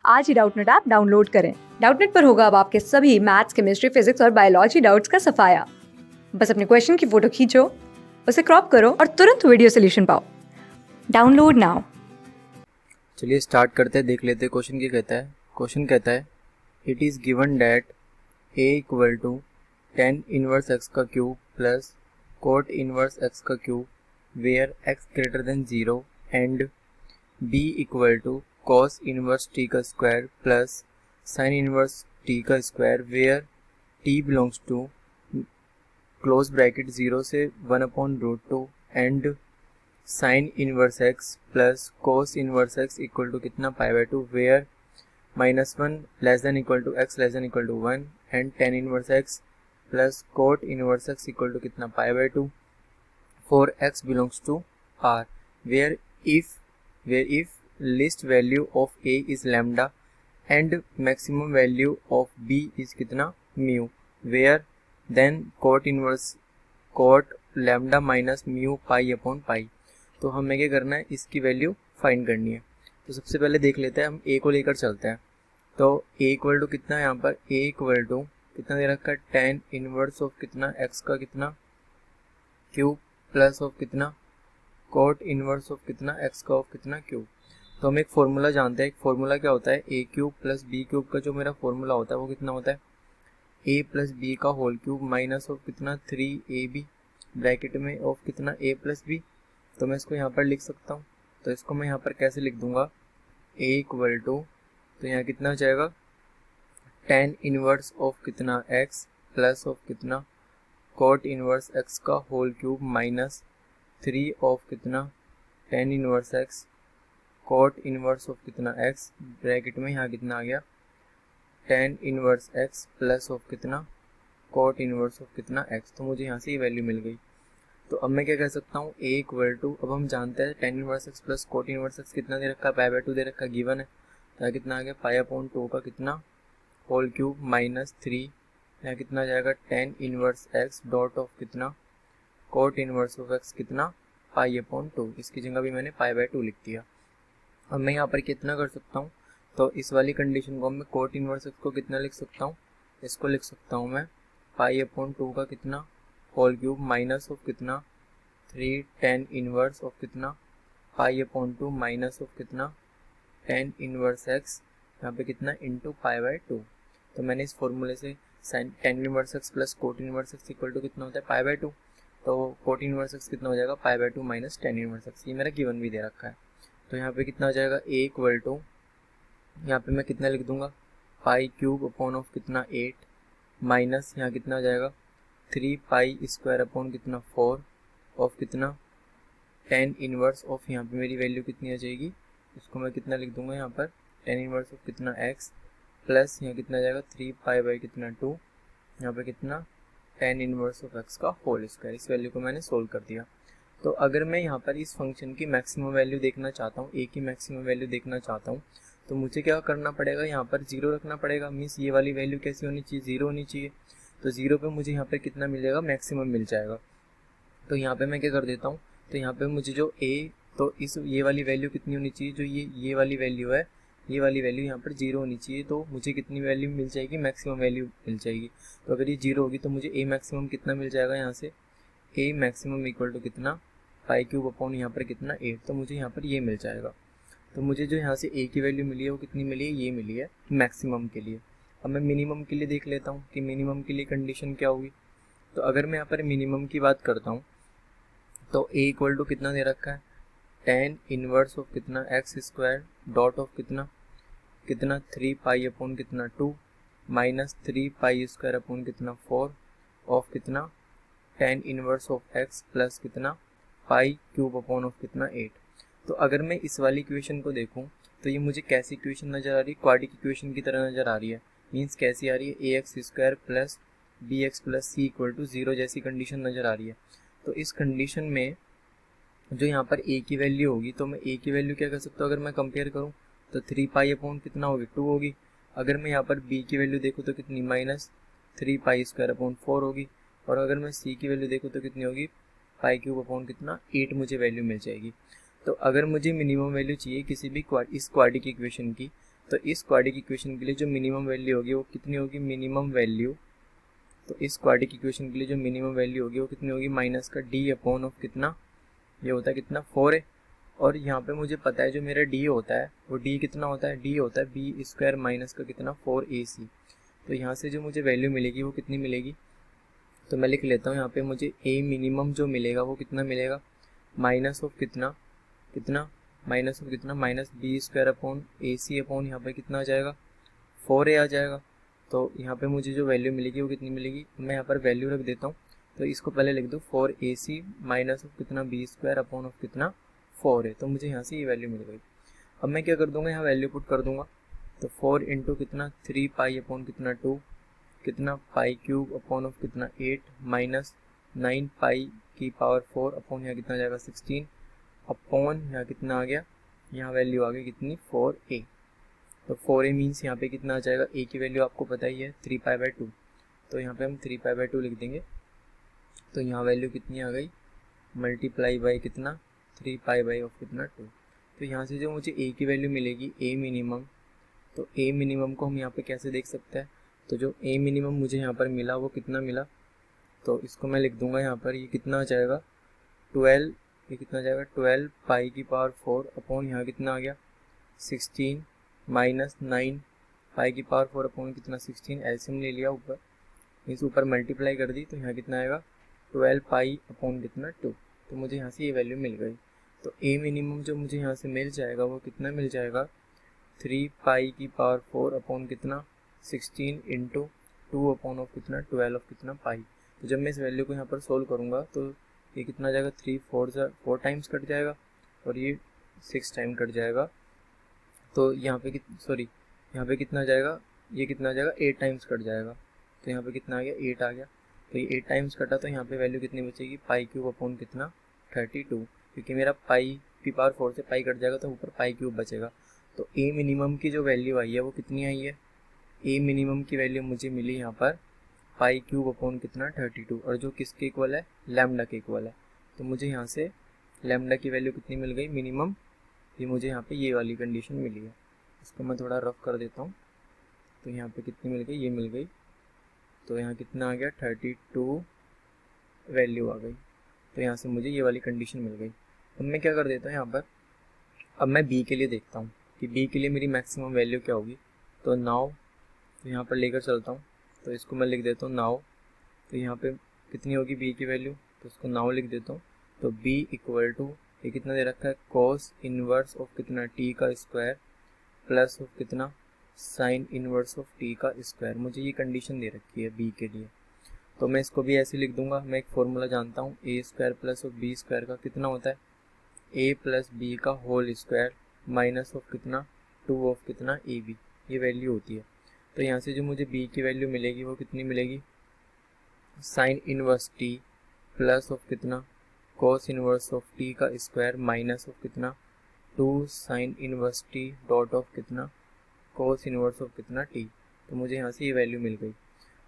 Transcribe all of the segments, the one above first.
आज ही Doubtnut app download करें। Doubtnut पर होगा अब आपके सभी मैथ्स, केमिस्ट्री, फिजिक्स और बायोलॉजी डाउट्स का सफाया। बस अपने क्वेश्चन की फोटो खींचो, उसे क्रॉप करो और तुरंत वीडियो सोल्यूशन पाओ। Download now. चलिए स्टार्ट करते हैं, देख लेते हैं क्वेश्चन क्या कहता है। क्वेश्चन कहता है it is given that a equal to tan inverse x का cube plus cot inverse x का cube where x greater than 0 and b equal to cos inverse t का square plus sin inverse t का square where t belongs to close bracket 0 से 1/√2 and sine inverse x plus cos inverse x equal to कितना π/2 where -1 less than equal to x less than equal to 1 and tan inverse x plus cot inverse x equal to कितना π/2 for x belongs to R where if least value of a is lambda and maximum value of b is कितना mu where then cot lambda minus mu π/π। तो हमें क्या करना है, इसकी value find करनी है। तो सबसे पहले देख लेते हैं, हम a को लेकर चलते हैं। तो a इक्वल टू कितना है, यहाँ पर a इक्वल टू कितना दे रखा है, tan इनवर्स ऑफ कितना x का कितना क्यूब प्लस ऑफ कितना कोट इनवर्स ऑफ कितना x का ऑफ कितना क्यूब। तो हम एक फॉर्मूला जानते हैं, एक फॉर्मूला क्या होता है, a cube plus b cube का जो मेरा फॉर्मूला होता है वो कितना होता है, a प्लस b का होल क्यूब माइनस ऑफ कितना 3ab ब्रैकेट में ऑफ कितना a प्लस b। तो मैं इसको यहाँ पर लिख सकता हूँ। तो इसको मैं यहाँ पर कैसे लिख दूंगा, a इक्वल टू, तो यहाँ कितना हो जाएगा, tan इनवर्स ऑफ कितना x प्लस ऑफ कितना कोट इनवर्स x का होल क्यूब माइनस 3 ऑफ कितना tan inverse x coat inverse of कितना x ब्रैकेट में यहाँ कितना आ गया tan inverse x plus of कितना कोट इनवर्स ऑफ कितना x। तो मुझे यहाँ से ये वैल्यू मिल गई। तो अब मैं क्या कह सकता हूँ, a इक्वल टू, अब हम जानते हैं tan inverse x plus cot inverse x कितना दे रखा है, π/2 दे रखा है, गिवन है। तो यहाँ कितना आ गया, π/2 का कितना होल क्यूब माइनस 3, यहाँ कितना आ जाएगा tan inverse x dot of कितना कोट इनवर्स ऑफ x कितना π/2। इसकी जगह भी मैंने π/2 लिख दिया। अब मैं यहाँ पर कितना कर सकता हूँ, तो इस वाली कंडीशन को मैं कोट इनवर्स x को कितना लिख सकता हूँ, इसको लिख सकता हूँ मैं π/2 का कितना होल क्यूब माइनस ऑफ कितना 3 tan इनवर्स ऑफ कितना π/2 माइनस ऑफ कितना tan इनवर्स x यहाँ पे कितना इंटू π/2। तो मैंने इस फॉर्मूले से tan inverse x plus cot inverse x equal to कितना होता है π/2। तो कोट इनवर्स x कितना हो जाएगा, π/2 माइनस tan इनवर्स x। ये मेरा गिवन भी दे रखा है। तो यहाँ पे कितना हो जाएगा, a इक्वल टू, यहाँ पे मैं कितना लिख दूंगा, π³ अपॉन ऑफ कितना 8 माइनस यहाँ कितना हो जाएगा 3π² अपॉन कितना 4 ऑफ कितना tan इनवर्स ऑफ, यहाँ पे मेरी वैल्यू कितनी आ जाएगी, इसको मैं कितना लिख दूंगा यहाँ पर tan इनवर्स ऑफ कितना x प्लस यहाँ कितना आ जाएगा 3π कितना 2, यहाँ पे कितना tan इनवर्स ऑफ x का होल स्क्वायर। इस वैल्यू को मैंने सोल्व कर दिया। तो अगर मैं यहाँ पर इस फंक्शन की मैक्सिमम वैल्यू देखना चाहता हूँ, a की मैक्सिमम वैल्यू देखना चाहता हूँ, तो मुझे क्या करना पड़ेगा, यहाँ पर 0 रखना पड़ेगा। मीन्स ये वाली वैल्यू कैसी होनी चाहिए, 0 होनी चाहिए। तो 0 पे मुझे यहाँ पे कितना मिल जाएगा, मैक्सिमम मिल जाएगा। तो यहाँ पे मैं क्या कर देता हूँ, तो यहाँ पे मुझे जो a, तो इस ये वाली वैल्यू कितनी होनी चाहिए, जो ये वाली वैल्यू है, ये वाली वैल्यू यहाँ पर 0 होनी चाहिए। तो मुझे कितनी वैल्यू मिल जाएगी, मैक्सिमम वैल्यू मिल जाएगी। तो अगर ये 0 होगी तो मुझे a मैक्सिमम कितना मिल जाएगा, यहाँ से a मैक्सिमम इक्वल टू कितना π³ अपॉन यहाँ पर कितना 8। तो मुझे यहाँ पर ये मिल जाएगा। तो मुझे जो यहाँ से a की वैल्यू मिली है वो कितनी मिली है, ये मिली है मैक्सिमम के लिए। अब मैं मिनिमम के लिए देख लेता हूँ कि मिनिमम के लिए कंडीशन क्या होगी। तो अगर मैं यहाँ पर मिनिमम की बात करता हूँ, तो a इक्वल टू कितना दे रखा है, tan इनवर्स ऑफ कितना x² डॉट ऑफ कितना 3π अपॉन कितना 2 माइनस 3π² अपॉन कितना 4 ऑफ कितना tan inverse of x plus कितना π³ अपॉन ऑफ कितना 8। तो अगर मैं इस वाली इक्वेशन को देखूं तो ये मुझे कैसी इक्वेशन नज़र आ रही है, क्वाड्रिक इक्वेशन की तरह नज़र आ रही है। मीन्स कैसी आ रही है, ax² plus bx plus c equal to 0 जैसी कंडीशन नज़र आ रही है। तो इस कंडीशन में जो यहाँ पर a की वैल्यू होगी, तो मैं a की वैल्यू क्या कर सकता हूँ, अगर मैं कंपेयर करूँ तो 3π अपॉन कितना होगी 2 होगी। अगर मैं यहाँ पर b की वैल्यू देखूँ तो कितनी, माइनस 3π² अपॉन 4 होगी। और अगर मैं c की वैल्यू देखूँ तो कितनी होगी, π³ अपॉन कितना 8 मुझे वैल्यू मिल जाएगी। तो अगर मुझे मिनिमम वैल्यू चाहिए किसी भी इस क्वाड्रिक इक्वेशन की, तो इस क्वाड्रेटिक इक्वेशन के लिए जो मिनिमम वैल्यू होगी वो कितनी होगी, मिनिमम वैल्यू, तो इस क्वाड्रेटिक इक्वेशन के लिए जो मिनिमम वैल्यू होगी वो कितनी होगी, माइनस का डी अपॉन ऑफ कितना, ये होता है कितना 4 है। और यहाँ पे मुझे पता है जो मेरा डी होता है वो डी कितना होता है, डी होता है बी स्क्वायर माइनस का कितना 4ac। तो यहाँ से जो मुझे वैल्यू मिलेगी वो कितनी मिलेगी, तो मैं लिख लेता हूँ यहाँ पे मुझे ए मिनिमम जो मिलेगा वो कितना मिलेगा, माइनस ऑफ कितना कितना माइनस ऑफ कितना माइनस बी स्क्वायर अपॉन ए सी अपॉन यहाँ पे कितना आ जाएगा 4a आ जाएगा। तो यहाँ पे मुझे जो वैल्यू मिलेगी वो कितनी मिलेगी, मैं यहाँ पर वैल्यू रख देता हूँ, तो इसको पहले लिख दूँ 4ac माइनस ऑफ कितना बी स्क्वायर अपॉन ऑफ कितना 4 है। तो मुझे यहाँ से ये वैल्यू मिल गई। अब मैं क्या कर दूंगा, यहाँ वैल्यू पुट कर दूंगा, तो 4 इंटू कितना 3 पाई अपॉन कितना 2 कितना पाई क्यूब अपॉन ऑफ कितना 8 माइनस 9 पाई की पावर 4 अपॉन यहाँ कितना जाएगा 16 अपॉन यहाँ कितना आ गया, यहाँ वैल्यू आ गई कितनी 4a। तो 4a मीन्स यहाँ पे कितना आ जाएगा, a की वैल्यू आपको पता ही है 3 पाई बाई 2, तो यहाँ पे हम 3 पाई बाई 2 लिख देंगे। तो यहाँ वैल्यू कितनी आ गई, मल्टीप्लाई बाई कितना 3 पाई बाई ऑफ कितना 2। तो यहाँ से जो मुझे a की वैल्यू मिलेगी a मिनिमम, तो a मिनिमम को हम यहाँ पे कैसे देख सकते हैं, तो जो a मिनिमम मुझे यहाँ पर मिला वो कितना मिला, तो इसको मैं लिख दूंगा यहाँ पर, ये कितना आ जाएगा 12, ये कितना आ जाएगा 12 पाई की पावर 4 अपॉन यहाँ कितना आ गया 16 माइनस 9 पाई की पावर 4 अपॉन कितना 16, एलसीएम ले लिया ऊपर, इस ऊपर मल्टीप्लाई कर दी, तो यहाँ कितना आएगा 12 पाई अपॉन कितना 2। तो मुझे यहाँ से ये वैल्यू मिल गई। तो a मिनिमम जो मुझे यहाँ से मिल जाएगा वो कितना मिल जाएगा 3 पाई की पावर 4 अपॉन कितना 16 इंटू 2 अपॉन ऑफ कितना 12 ऑफ कितना पाई। तो जब मैं इस वैल्यू को यहाँ पर सोल्व करूँगा तो ये कितना आ जाएगा 3 4 टाइम्स कट जाएगा और ये 6 टाइम कट जाएगा। तो यहाँ पे यहाँ पे कितना जाएगा, ये कितना आ जाएगा 8 टाइम्स कट जाएगा। तो यहाँ पे कितना आ गया 8 आ गया। तो ये 8 टाइम्स कटा, तो यहाँ पे वैल्यू कितनी बचेगी पाई क्यूब अपॉन कितना 32, क्योंकि मेरा पाई की पावर 4 से पाई कट जाएगा तो ऊपर पाई क्यूब बचेगा। तो ए मिनिमम की जो वैल्यू आई है वो कितनी आई है, ए मिनिमम की वैल्यू मुझे मिली यहाँ पर पाई क्यूब अपॉन कितना 32, और जो किसके इक्वल है, लैम्डा के इक्वल है। तो मुझे यहाँ से लैम्डा की वैल्यू कितनी मिल गई मिनिमम, ये मुझे यहाँ पे ये वाली कंडीशन मिली है। इसको मैं थोड़ा रफ कर देता हूँ, तो यहाँ पे कितनी मिल गई, ये मिल गई। तो यहाँ कितना आ गया 32 वैल्यू आ गई। तो यहाँ से मुझे ये वाली कंडीशन मिल गई। अब मैं क्या कर देता हूँ यहाँ पर, अब मैं बी के लिए देखता हूँ कि बी के लिए मेरी मैक्सिमम वैल्यू क्या होगी। तो नाउ, तो यहाँ पर लेकर चलता हूँ, तो इसको मैं लिख देता हूँ नाउ। तो यहाँ पे कितनी होगी बी की वैल्यू, तो इसको नाउ लिख देता हूँ। तो बी इक्वल टू, ये कितना दे रखा है कॉस इनवर्स ऑफ कितना टी का स्क्वायर प्लस ऑफ कितना साइन इनवर्स ऑफ टी का स्क्वायर। मुझे ये कंडीशन दे रखी है बी के लिए, तो मैं इसको भी ऐसे लिख दूंगा। मैं एक फॉर्मूला जानता हूँ, a square plus of b square का कितना होता है ए प्लस बी का होल स्क्वायर माइनस ऑफ कितना 2 ऑफ कितना ए बी, ये वैल्यू होती है। तो यहाँ से जो मुझे बी की वैल्यू मिलेगी वो कितनी मिलेगी, sine inverse T plus of कितना कॉस इनवर्स ऑफ टी का स्क्वायर माइनस ऑफ कितना 2 sine inverse T dot of कितना कॉस इनवर्स ऑफ कितना टी। तो मुझे यहाँ से ये वैल्यू मिल गई।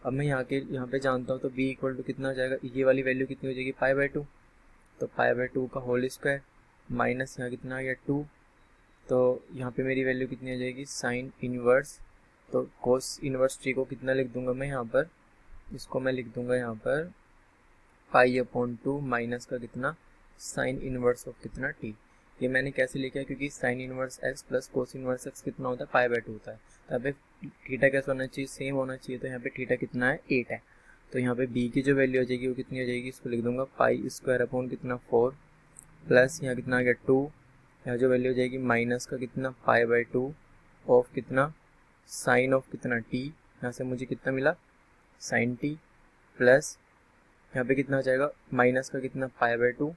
अब मैं यहाँ पे जानता हूँ, तो b इक्वल टू कितना हो जाएगा, ये वाली वैल्यू कितनी हो जाएगी पाई बाई 2, तो पाई बाई 2 का होल स्क्वायर माइनस यहाँ कितना आ गया 2। तो यहाँ पे मेरी वैल्यू कितनी आ जाएगी साइन इनवर्स, तो कोस इनवर्स टी को कितना लिख दूंगा मैं यहाँ पर, इसको मैं लिख दूंगा यहाँ पर पाई अपॉन 2 माइनस का कितना साइन इनवर्स ऑफ कितना टी। ये मैंने कैसे लिखा है, क्योंकि sign inverse x plus cos inverse x कितना होता है पाई बाई 2 होता है। तो यहाँ पे थीटा कैसा होना चाहिए, सेम होना चाहिए। तो यहाँ पे थीटा कितना है 8 है। तो यहाँ पे बी की जो वैल्यू हो जाएगी वो कितनी हो जाएगी, इसको लिख दूंगा पाई स्क्वायर अपॉन कितना 4 प्लस यहाँ कितना आ गया 2, यहाँ जो वैल्यू हो जाएगी माइनस का कितना पाई बाई 2 ऑफ कितना साइन ऑफ कितना टी, यहाँ से मुझे कितना मिला साइन टी प्लस यहाँ पे कितना हो जाएगा माइनस का कितना पाई बाई 2,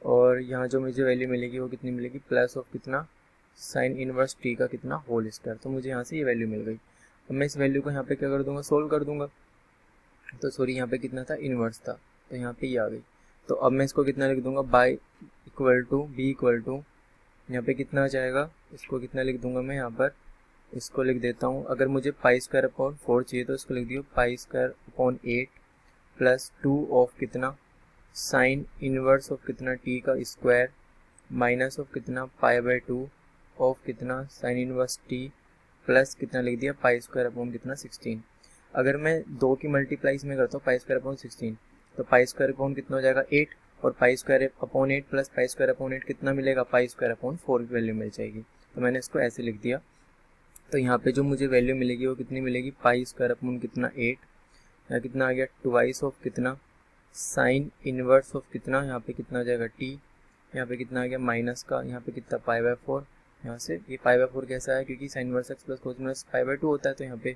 और यहाँ जो मुझे वैल्यू मिलेगी वो कितनी मिलेगी प्लस ऑफ कितना साइन इनवर्स टी का कितना होल स्क्वायर। तो मुझे यहाँ से ये वैल्यू मिल गई। अब मैं इस वैल्यू को यहाँ पे क्या कर दूंगा, सोल्व कर दूंगा। तो सॉरी यहाँ पे कितना था इनवर्स था, तो यहाँ पे ये आ गई। तो अब मैं इसको कितना लिख दूंगा by equal to b equal to यहाँ पे कितना आ जाएगा, इसको कितना लिख दूंगा मैं यहाँ पर, इसको लिख देता हूँ। अगर मुझे पाई स्क्वायर अपॉन 4 चाहिए तो इसको लिख दियो पाई स्क्वायर अपॉन 8 प्लस 2 ऑफ कितना साइन इनवर्स ऑफ कितना टी का स्क्वायर माइनस ऑफ कितना पाई बाई 2 ऑफ कितना साइन इनवर्स टी प्लस कितना लिख दिया पाई स्क्वायर अपॉन कितना 16। अगर मैं 2 की मल्टीप्लाई इसमें करता हूँ पाई स्क्वायर अपॉन 16 तो पाई स्क्वायर अपॉन कितना हो जाएगा 8 और पाई square upon 8 plus pi square upon 8 कितना मिलेगा पाई स्क्वायर अपॉन 4 की वैल्यू मिल जाएगी। तो मैंने इसको ऐसे लिख दिया। तो यहाँ पे जो मुझे वैल्यू मिलेगी वो कितनी मिलेगी पाई स्क्वायर अपॉन कितना 8, यहाँ कितना आ गया ट्वाइस ऑफ कितना साइन इनवर्स ऑफ कितना, यहाँ पे कितना आ जाएगा टी, यहाँ पे कितना आ गया माइनस का, यहाँ पे कितना पाई बाय 4, यहाँ से ये पाई बाय 4 कैसा है क्योंकि sign inverse x plus cos inverse pi by 2 होता है, तो यहाँ पे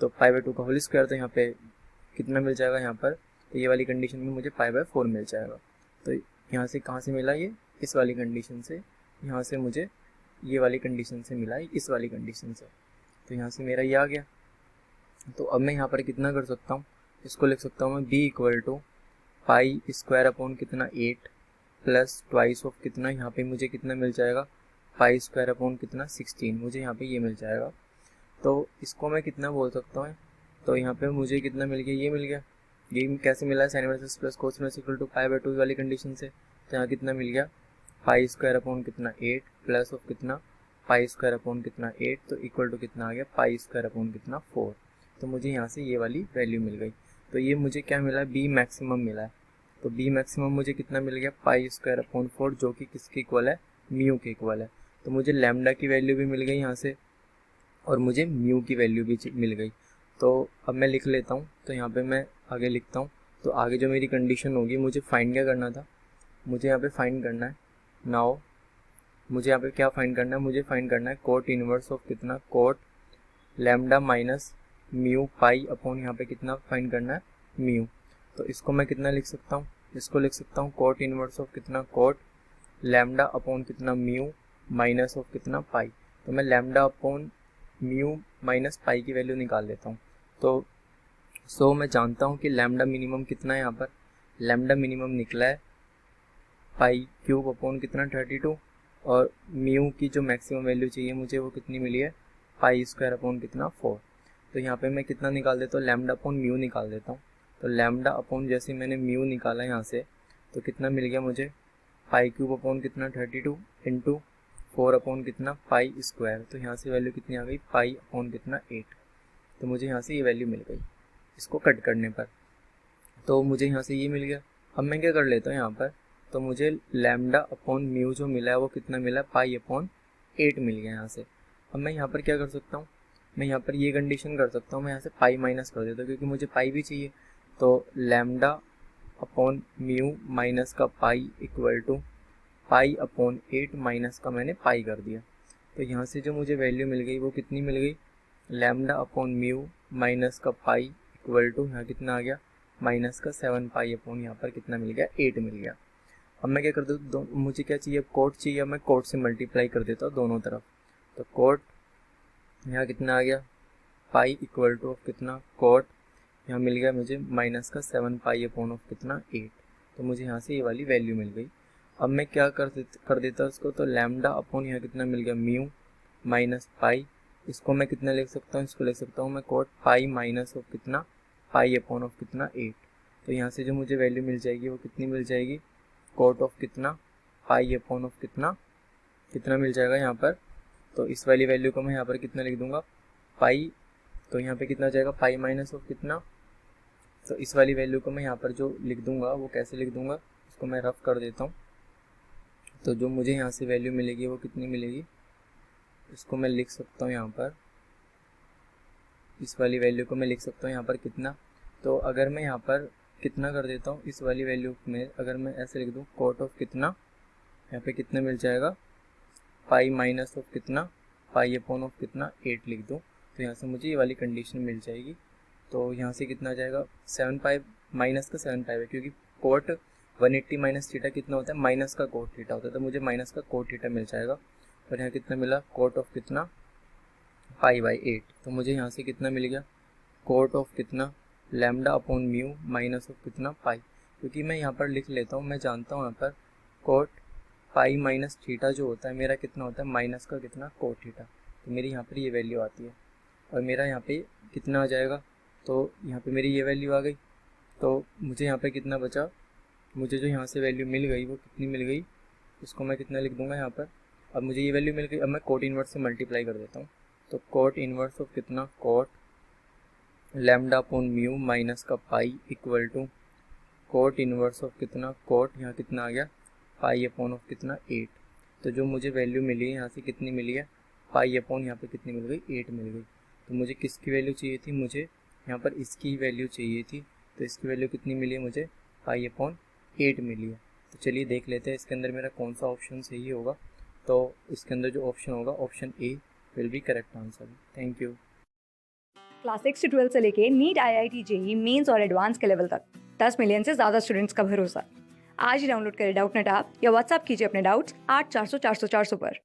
तो पाई बाय 2 का होल स्क्वायर, तो यहाँ पे कितना मिल जाएगा यहाँ पर, तो ये वाली कंडीशन में मुझे पाई बाय 4 मिल जाएगा। तो यहाँ से कहाँ से मिला ये, इस वाली कंडीशन से, यहाँ से मुझे ये वाली कंडीशन से मिला इस वाली कंडीशन से, तो यहाँ से मेरा ये आ गया। तो अब मैं यहाँ पर कितना कर सकता हूँ, इसको लिख सकता हूँ मैं b equal to pi square upon कितना 8 प्लस ट्वाइस ऑफ कितना, यहाँ पे मुझे कितना मिल जाएगा पाई स्क्वायर अपॉन कितना 16, मुझे यहाँ पे ये मिल जाएगा। तो इसको मैं कितना बोल सकता हूँ, तो यहाँ पे मुझे कितना मिल गया, ये मिल गया। ये कैसे मिला है, sine inverse plus cos inverse equal to pi by 2 वाली कंडीशन से, तो यहाँ कितना मिल गया पाई स्क्वायर अपॉन कितना 8 प्लस ऑफ कितना पाई स्क्वायर अपॉन कितना 8, तो इक्वल टू कितना आ गया पाई स्क्वायर अपॉन कितना 4। तो मुझे यहाँ से ये वाली वैल्यू मिल गई। तो ये मुझे क्या मिला है, बी मैक्सिमम मिला है। तो बी मैक्सिमम मुझे कितना मिल गया पाई स्क्वायर अपॉन 4, जो कि किसके इक्वल है, म्यू के इक्वल है। तो मुझे लैम्डा की वैल्यू भी मिल गई यहाँ से और मुझे म्यू की वैल्यू भी मिल गई। तो अब मैं लिख लेता हूँ, तो यहाँ पे मैं आगे लिखता हूँ। तो आगे जो मेरी कंडीशन होगी, मुझे फाइंड क्या करना था, मुझे यहाँ पे फाइंड करना है नाउ, मुझे यहाँ पे क्या फाइंड करना है, मुझे फाइंड करना है कोट इनवर्स ऑफ कितना cot lambda minus mu pi upon यहाँ पे कितना फाइंड करना है म्यू। तो इसको मैं कितना लिख सकता हूँ, इसको लिख सकता हूँ कोट इनवर्स ऑफ कितना कोट लैम्डा अपॉन कितना म्यू माइनस ऑफ कितना पाई। तो मैं lambda upon mu minus pi की वैल्यू निकाल लेता हूँ। तो मैं जानता हूँ कि लैम्डा मिनिमम कितना है, यहाँ पर लैम्डा मिनिमम निकला है पाई क्यूब अपॉन कितना 32 और म्यू की जो मैक्सिमम वैल्यू चाहिए मुझे वो कितनी मिली है पाई स्क्वायर अपॉन कितना 4। तो यहाँ पे मैं कितना निकाल देता हूँ, लैम्डा अपॉन म्यू निकाल देता हूँ। तो लैम्डा अपॉन जैसे मैंने म्यू निकाला यहाँ से, तो कितना मिल गया मुझे पाई क्यूब अपॉन कितना 32 इंटू 4 अपॉन कितना पाई स्क्वायर। तो यहाँ से वैल्यू कितनी आ गई पाई अपॉन कितना 8। तो मुझे यहाँ से ये वैल्यू मिल गई इसको कट करने पर। तो मुझे यहाँ से ये मिल गया। अब मैं क्या कर लेता हूँ यहाँ पर, तो मुझे लैम्डा अपॉन म्यू जो मिला है वो कितना मिला पाई अपॉन 8 मिल गया यहाँ से। अब मैं यहाँ पर क्या कर सकता हूँ, मैं यहाँ पर ये कंडीशन कर सकता हूँ, मैं यहाँ से पाई माइनस कर देता हूँ क्योंकि मुझे पाई भी चाहिए। तो लैम्डा अपॉन म्यू माइनस का pi equal to pi upon 8 minus का मैंने पाई कर दिया। तो यहाँ से जो मुझे वैल्यू मिल गई वो कितनी मिल गई, लैम्डा अपॉन म्यू माइनस का पाई इक्वल टू यहाँ कितना आ गया माइनस का 7 पाई अपॉन यहाँ पर कितना मिल गया 8 मिल गया। अब मैं क्या कर देता हूँ, मुझे क्या चाहिए कोट चाहिए, मैं कोट से मल्टीप्लाई कर देता हूँ दोनों तरफ। तो कोट यहाँ कितना आ गया पाई इक्वल टू ऑफ कितना कोट यहाँ मिल गया मुझे माइनस का 7 पाई अपॉन ऑफ कितना 8। तो मुझे यहाँ से ये वाली वैल्यू मिल गई। अब मैं क्या कर देता उसको, तो लैम्डा अपॉन यहाँ कितना मिल गया म्यू माइनस पाई, इसको मैं कितना लिख सकता हूँ, इसको लिख सकता हूँ मैं कोट पाई माइनस ऑफ कितना पाई अपॉन ऑफ कितना 8। तो यहाँ से जो मुझे वैल्यू मिल जाएगी वो कितनी मिल जाएगी कोट ऑफ कितना पाई अपॉन ऑफ कितना कितना मिल जाएगा यहाँ पर। तो इस वाली वैल्यू को मैं यहाँ पर कितना लिख दूंगा पाई, तो यहाँ पे कितना हो जाएगा पाई माइनस ऑफ कितना। तो इस वाली वैल्यू को मैं यहाँ पर जो लिख दूंगा वो कैसे लिख दूंगा, इसको मैं रफ कर देता हूँ। तो जो मुझे यहाँ से वैल्यू मिलेगी वो कितनी मिलेगी, इसको मैं लिख सकता हूँ यहाँ पर, इस वाली वैल्यू को मैं लिख सकता हूँ यहाँ पर कितना। तो अगर मैं यहाँ पर कितना कर देता हूँ इस वाली वैल्यू में, अगर मैं ऐसे लिख दूँ कोट ऑफ कितना, यहाँ पे कितना मिल जाएगा पाई माइनस ऑफ कितना पाई अपॉन ऑफ कितना 8 लिख दूँ। तो यहाँ से मुझे ये वाली कंडीशन मिल जाएगी। तो यहाँ से कितना आ जाएगा 7 पाई माइनस का 7 पाई है, क्योंकि कोट 180 माइनस थीटा कितना होता है माइनस का कोट थीटा होता है, तो मुझे माइनस का कोट थीटा मिल जाएगा। और यहाँ कितना मिला कोट ऑफ कितना पाई बाई 8। तो मुझे यहाँ से कितना मिल गया कोट ऑफ कितना lambda upon mu minus of कितना पाई, क्योंकि मैं यहाँ पर लिख लेता हूँ, मैं जानता हूँ यहाँ पर कोट पाई माइनस थीटा जो होता है मेरा कितना होता है माइनस का कितना कोट थीटा। तो मेरी यहाँ पर ये वैल्यू आती है और मेरा यहाँ पे कितना आ जाएगा, तो यहाँ पे मेरी ये वैल्यू आ गई। तो मुझे यहाँ पे कितना बचा, मुझे जो यहाँ से वैल्यू मिल गई वो कितनी मिल गई, इसको मैं कितना लिख दूंगा यहाँ पर। अब मुझे ये वैल्यू मिल गई, अब मैं कोट इनवर्स से मल्टीप्लाई कर देता हूँ। तो कॉट इनवर्स ऑफ कितना, cot lambda upon mu minus का pi equal to cot inverse of कितना, कॉट यहाँ कितना आ गया, पाई अपॉन ऑफ कितना 8। तो जो मुझे वैल्यू मिली है यहाँ से कितनी मिली है, पाई अपॉन यहाँ पे कितनी मिल गई, 8 मिल गई। तो मुझे किसकी वैल्यू चाहिए थी, मुझे यहाँ पर इसकी वैल्यू चाहिए थी। तो इसकी वैल्यू कितनी मिली है मुझे, पाई अपॉन 8 मिली है। तो चलिए देख लेते हैं इसके अंदर मेरा कौन सा ऑप्शन सही होगा। तो इसके अंदर जो ऑप्शन होगा option A will be correct answer. Thank you. Class 6 से 12 से लेके नीट, IIT, JEE मेंस और एडवांस के लेवल तक 10 मिलियन से ज्यादा स्टूडेंट्स का भरोसा। आज ही डाउनलोड करें डाउटनेट ऐप या व्हाट्सएप कीजिए अपने डाउट्स 8400 400 400 पर।